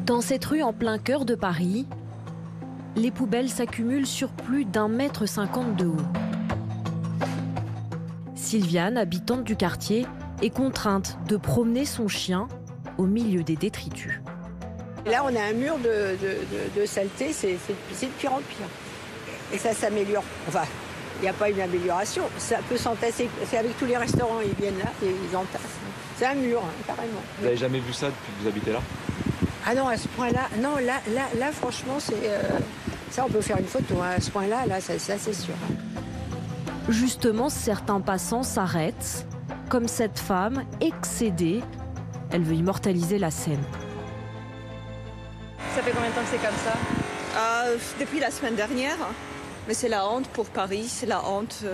Dans cette rue en plein cœur de Paris, les poubelles s'accumulent sur plus d'1,50 m de haut. Sylviane, habitante du quartier, est contrainte de promener son chien au milieu des détritus. Là, on a un mur de saleté, c'est de pire en pire. Et ça s'améliore. Enfin, il n'y a pas une amélioration. Ça peut s'entasser. C'est avec tous les restaurants, ils viennent là et ils entassent. C'est un mur, carrément. Vous n'avez jamais vu ça depuis que vous habitez là? Ah non, à ce point-là, non, là, franchement, c'est ça, on peut faire une photo. À ce point-là, ça c'est sûr. Justement, certains passants s'arrêtent, comme cette femme excédée. Elle veut immortaliser la scène. Ça fait combien de temps que c'est comme ça? Depuis la semaine dernière. Mais c'est la honte pour Paris, c'est la honte.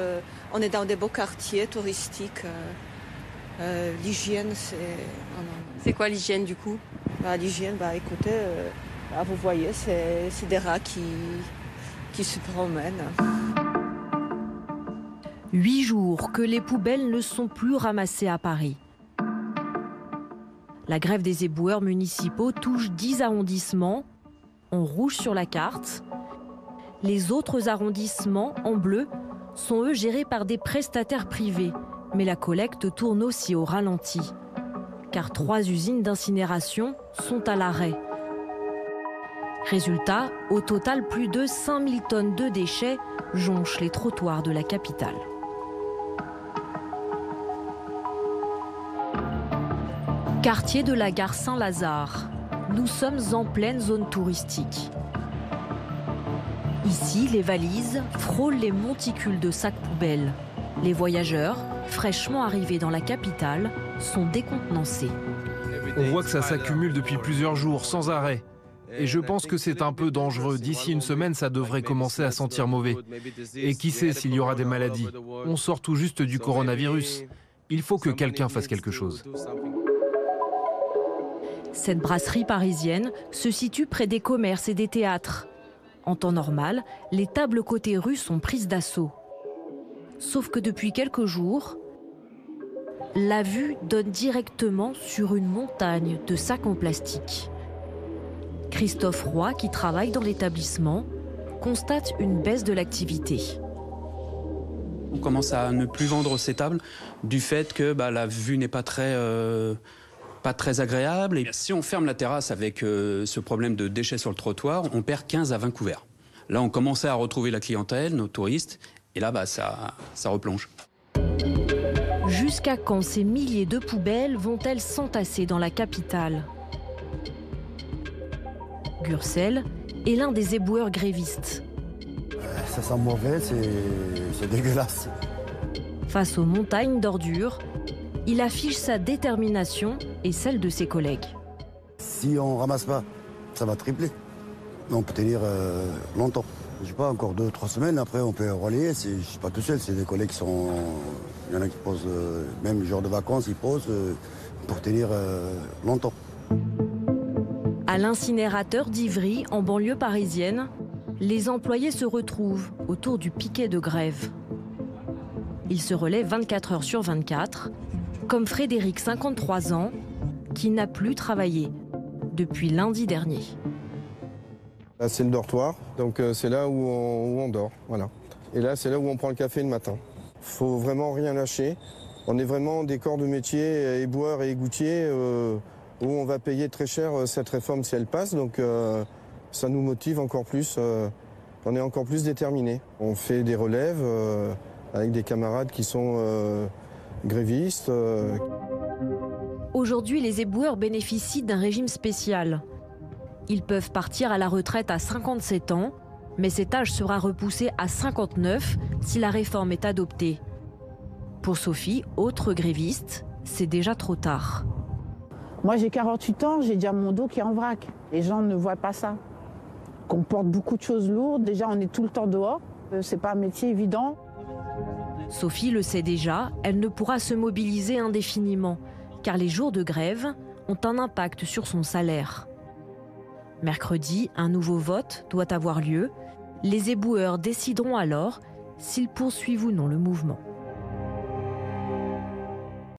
On est dans des beaux quartiers touristiques. L'hygiène, c'est... C'est quoi l'hygiène du coup? L'hygiène, écoutez, vous voyez, c'est des rats qui se promènent. 8 jours que les poubelles ne sont plus ramassées à Paris. La grève des éboueurs municipaux touche 10 arrondissements, en rouge sur la carte. Les autres arrondissements, en bleu, sont eux gérés par des prestataires privés. Mais la collecte tourne aussi au ralenti. Car 3 usines d'incinération sont à l'arrêt. Résultat, au total, plus de 5000 tonnes de déchets jonchent les trottoirs de la capitale. Quartier de la gare Saint-Lazare. Nous sommes en pleine zone touristique. Ici, les valises frôlent les monticules de sacs poubelles. Les voyageurs, fraîchement arrivés dans la capitale, sont décontenancés. On voit que ça s'accumule depuis plusieurs jours, sans arrêt. Et je pense que c'est un peu dangereux. D'ici une semaine, ça devrait commencer à sentir mauvais. Et qui sait s'il y aura des maladies? On sort tout juste du coronavirus. Il faut que quelqu'un fasse quelque chose. Cette brasserie parisienne se situe près des commerces et des théâtres. En temps normal, les tables côté rue sont prises d'assaut. Sauf que depuis quelques jours, la vue donne directement sur une montagne de sacs en plastique. Christophe Roy, qui travaille dans l'établissement, constate une baisse de l'activité. On commence à ne plus vendre ces tables du fait que la vue n'est pas très agréable. Et si on ferme la terrasse avec ce problème de déchets sur le trottoir, on perd 15 à 20 couverts. Là, on commençait à retrouver la clientèle, nos touristes, et là, ça replonge. Jusqu'à quand ces milliers de poubelles vont-elles s'entasser dans la capitale? Gurcel est l'un des éboueurs grévistes. Ça sent mauvais, c'est dégueulasse. Face aux montagnes d'ordures, il affiche sa détermination et celle de ses collègues. Si on ne ramasse pas, ça va tripler. On peut tenir longtemps. Je sais pas, encore 2-3 semaines, après on peut relayer. Je ne suis pas tout seul, c'est des collègues qui sont... Il y en a qui posent, même le jour de vacances, ils posent pour tenir longtemps. À l'incinérateur d'Ivry, en banlieue parisienne, les employés se retrouvent autour du piquet de grève. Ils se relaient 24 heures sur 24, comme Frédéric, 53 ans, qui n'a plus travaillé depuis lundi dernier. Là, c'est le dortoir, donc c'est là où on dort, voilà. Et là, c'est là où on prend le café le matin. Faut vraiment rien lâcher. On est vraiment des corps de métier, éboueurs et égoutiers, où on va payer très cher cette réforme si elle passe, donc ça nous motive encore plus. On est encore plus déterminés. On fait des relèves avec des camarades qui sont grévistes. Aujourd'hui, les éboueurs bénéficient d'un régime spécial. Ils peuvent partir à la retraite à 57 ans, mais cet âge sera repoussé à 59 si la réforme est adoptée. Pour Sophie, autre gréviste, c'est déjà trop tard. Moi, j'ai 48 ans, j'ai déjà mon dos qui est en vrac. Les gens ne voient pas ça. Qu'on porte beaucoup de choses lourdes, déjà on est tout le temps dehors. C'est pas un métier évident. Sophie le sait déjà, elle ne pourra se mobiliser indéfiniment, car les jours de grève ont un impact sur son salaire. Mercredi, un nouveau vote doit avoir lieu. Les éboueurs décideront alors s'ils poursuivent ou non le mouvement.